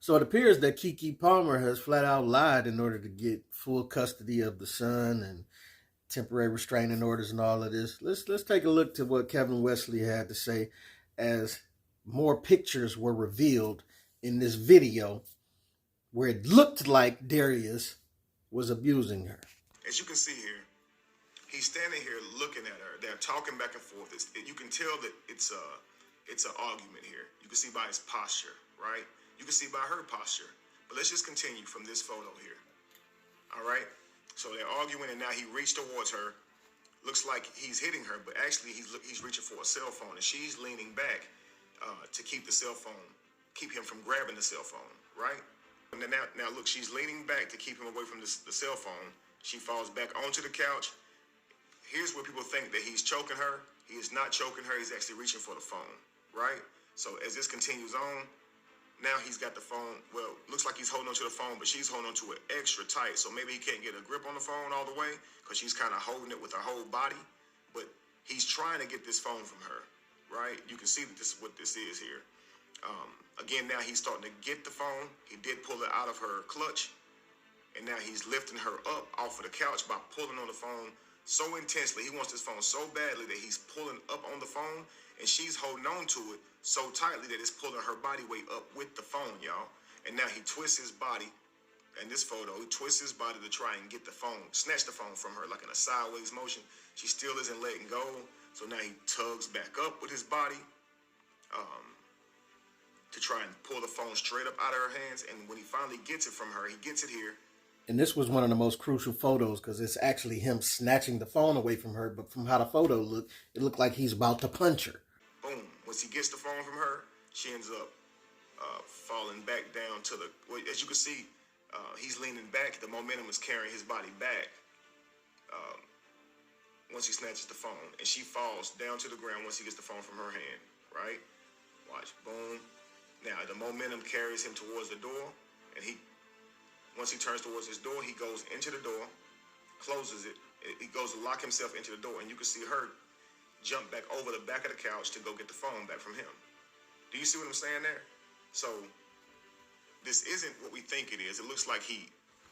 So it appears that Keke Palmer has flat out lied in order to get full custody of the son and temporary restraining orders and all of this. Let's take a look to what Kevin Wesley had to say as more pictures were revealed in this video where it looked like Darius was abusing her. As you can see here, he's standing here looking at her. They're talking back and forth. You can tell that it's an argument here. You can see by his posture, right? You can see by her posture. But let's just continue from this photo here. All right? So they're arguing, and now he reached towards her. Looks like he's hitting her, but actually he's reaching for a cell phone, and she's leaning back to keep him from grabbing the cell phone, right? And now look, she's leaning back to keep him away from the cell phone. She falls back onto the couch. Here's where people think that he's choking her. He is not choking her. He's actually reaching for the phone, right? So as this continues on, now he's got the phone. Well, looks like he's holding onto the phone, but she's holding onto it extra tight. So maybe he can't get a grip on the phone all the way because she's kind of holding it with her whole body. But he's trying to get this phone from her, right? You can see that this is what this is here. Again, now he's starting to get the phone. He did pull it out of her clutch. And now he's lifting her up off of the couch by pulling on the phone so intensely. He wants this phone so badly that he's pulling up on the phone, and she's holding on to it so tightly that it's pulling her body weight up with the phone, y'all. And now he twists his body. In this photo, he twists his body to try and get the phone, snatch the phone from her like in a sideways motion. She still isn't letting go. So now he tugs back up with his body to try and pull the phone straight up out of her hands. And when he finally gets it from her, he gets it here. And this was one of the most crucial photos because it's actually him snatching the phone away from her. But from how the photo looked, it looked like he's about to punch her. Boom. Once he gets the phone from her, she ends up falling back down to the... Well, as you can see, he's leaning back. The momentum is carrying his body back once he snatches the phone. And she falls down to the ground once he gets the phone from her hand, right? Watch. Boom. Now, the momentum carries him towards the door, and once he turns towards his door, he goes into the door, closes it. He goes to lock himself into the door, and you can see her jump back over the back of the couch to go get the phone back from him. Do you see what I'm saying there? So this isn't what we think it is. It looks like he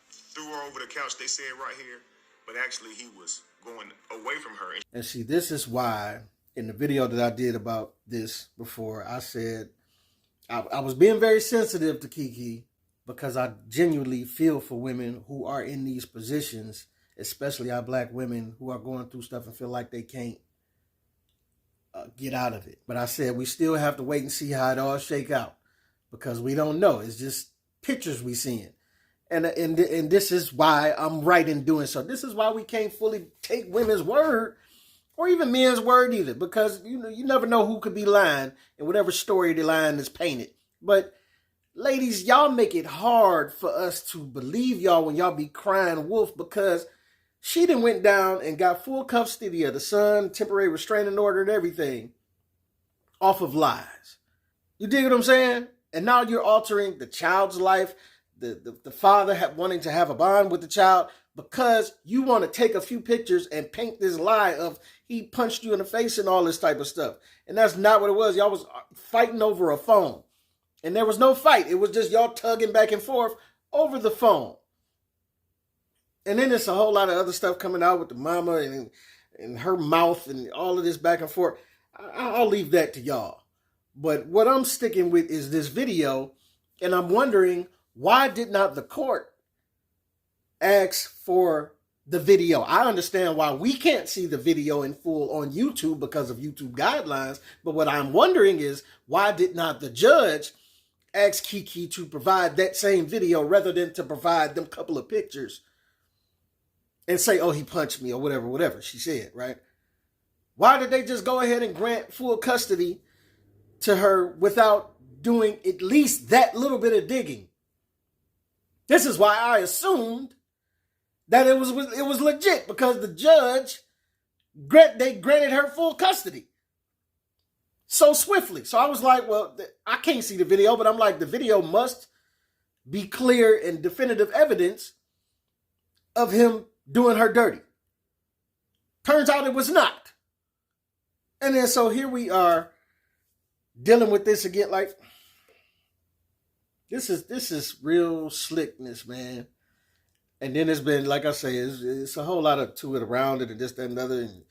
threw her over the couch, they say it right here, but actually he was going away from her. And see, this is why in the video that I did about this before, I said I was being very sensitive to Keke, because I genuinely feel for women who are in these positions, especially our black women who are going through stuff and feel like they can't get out of it. But I said we still have to wait and see how it all shake out, because we don't know. It's just pictures we seeing. And this is why I'm right in doing so. This is why we can't fully take women's word or even men's word either, because you never know who could be lying in whatever story the line is painted. But ladies, y'all make it hard for us to believe y'all when y'all be crying wolf, because she done went down and got full custody of the son, temporary restraining order and everything off of lies. You dig what I'm saying? And now you're altering the child's life, the father wanting to have a bond with the child, because you want to take a few pictures and paint this lie of he punched you in the face and all this type of stuff. And that's not what it was. Y'all was fighting over a phone. And there was no fight. It was just y'all tugging back and forth over the phone. And then there's a whole lot of other stuff coming out with the mama and her mouth and all of this back and forth. I'll leave that to y'all. But what I'm sticking with is this video. And I'm wondering, why did not the court ask for the video? I understand why we can't see the video in full on YouTube because of YouTube guidelines. But what I'm wondering is, why did not the judge ask Keke to provide that same video rather than to provide them couple of pictures and say, oh, he punched me or whatever she said, right? Why did they just go ahead and grant full custody to her without doing at least that little bit of digging? This is why I assumed that it was legit, because the judge, they granted her full custody so swiftly. So I was like, well, I can't see the video, but I'm like, the video must be clear and definitive evidence of him doing her dirty. Turns out it was not. And then so here we are dealing with this again. Like, This is real slickness, man. And then it's been, like I say, it's a whole lot of to it around it and this, that, and other. And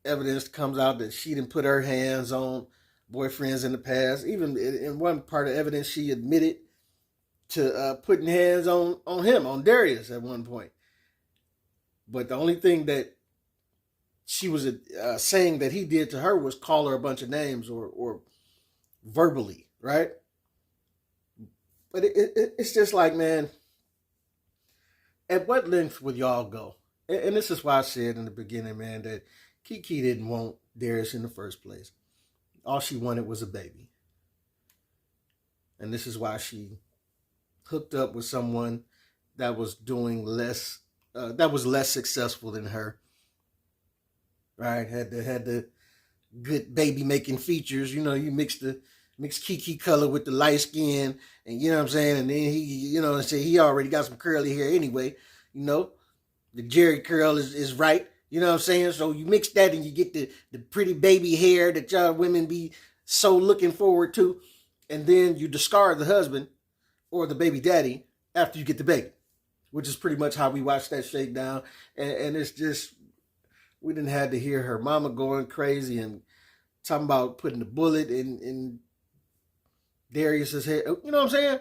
evidence comes out that she didn't put her hands on boyfriends in the past. Even in one part of evidence, she admitted to putting hands on him, on Darius at one point. But the only thing that she was saying that he did to her was call her a bunch of names or verbally, right? But it's just like, man, at what length would y'all go? And this is why I said in the beginning, man, that Keke didn't want Darius in the first place. All she wanted was a baby. And this is why she hooked up with someone that was doing less, that was less successful than her. Right? Had the good baby making features. You know, you mix Keke color with the light skin, and you know what I'm saying. And then he already got some curly hair anyway. You know, the Jerry curl is right. You know what I'm saying? So you mix that and you get the pretty baby hair that y'all women be so looking forward to. And then you discard the husband or the baby daddy after you get the baby, which is pretty much how we watched that shakedown. And it's just, we didn't have to hear her mama going crazy and talking about putting the bullet in Darius's head. You know what I'm saying?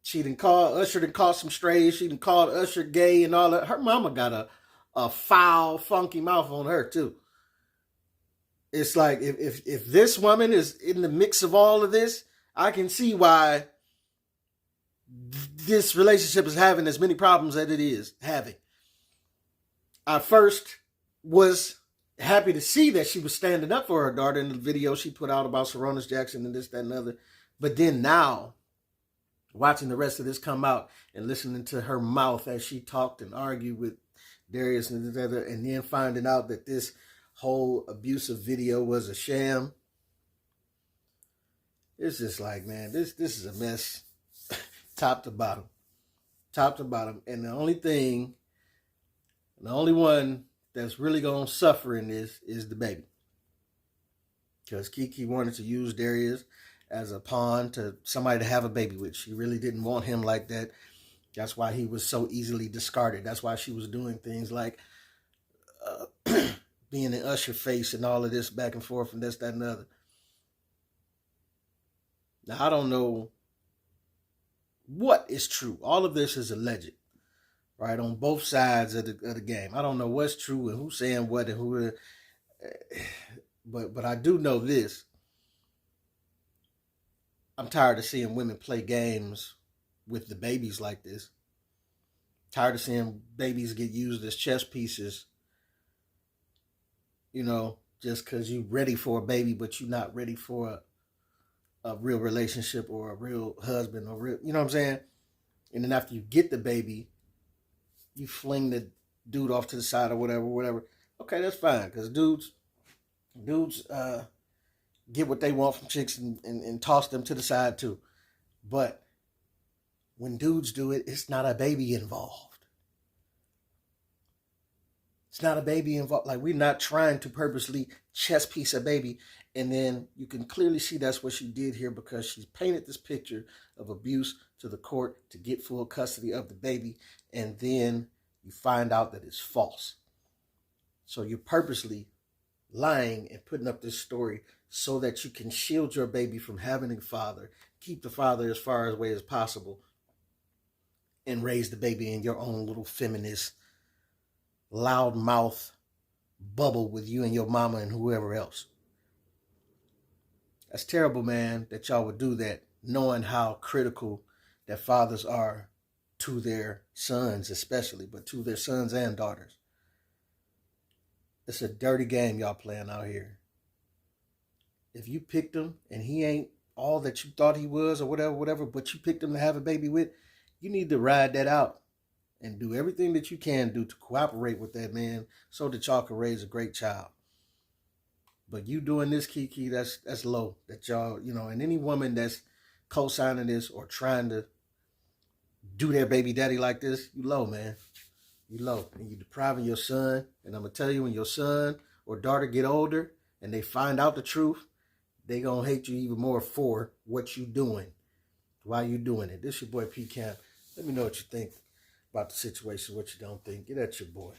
She didn't call Usher, didn't call some strays. She didn't call Usher gay and all that. Her mama got a foul, funky mouth on her too. It's like if this woman is in the mix of all of this, I can see why this relationship is having as many problems as it is having. I first was happy to see that she was standing up for her daughter in the video she put out about Sarunas Jackson and this, that, and other. But then now, watching the rest of this come out and listening to her mouth as she talked and argued with Darius and the other, and then finding out that this whole abusive video was a sham. It's just like, man, this is a mess, top to bottom. And the only one that's really gonna suffer in this is the baby, because Keke wanted to use Darius as a pawn to somebody to have a baby with. She really didn't want him like that. That's why he was so easily discarded. That's why she was doing things like being in Usher face and all of this back and forth and this, that, and the other. Now, I don't know what is true. All of this is alleged, right? On both sides of the game. I don't know what's true and who's saying what and who. But I do know this. I'm tired of seeing women play games with the babies like this. Tired of seeing babies get used as chess pieces. You know, just because you're ready for a baby, but you're not ready for a real relationship or a real husband or real, you know what I'm saying? And then after you get the baby, you fling the dude off to the side or whatever. Okay, that's fine, because dudes get what they want from chicks and toss them to the side too. But when dudes do it, it's not a baby involved. It's not a baby involved. Like, we're not trying to purposely chess piece a baby. And then you can clearly see that's what she did here, because she's painted this picture of abuse to the court to get full custody of the baby. And then you find out that it's false. So you're purposely lying and putting up this story so that you can shield your baby from having a father, keep the father as far away as possible, and raise the baby in your own little feminist, loud mouth bubble with you and your mama and whoever else. That's terrible, man, that y'all would do that, knowing how critical that fathers are to their sons especially, but to their sons and daughters. It's a dirty game y'all playing out here. If you picked him and he ain't all that you thought he was or whatever, but you picked him to have a baby with, you need to ride that out and do everything that you can do to cooperate with that man so that y'all can raise a great child. But you doing this, Keke, that's low. That y'all, you know, and any woman that's co-signing this or trying to do their baby daddy like this, you low, man. You low. And you're depriving your son. And I'm going to tell you, when your son or daughter get older and they find out the truth, they going to hate you even more for what you doing Why you doing it? This your boy P Camp. Let me know what you think about the situation, what you don't think. Get at your boy.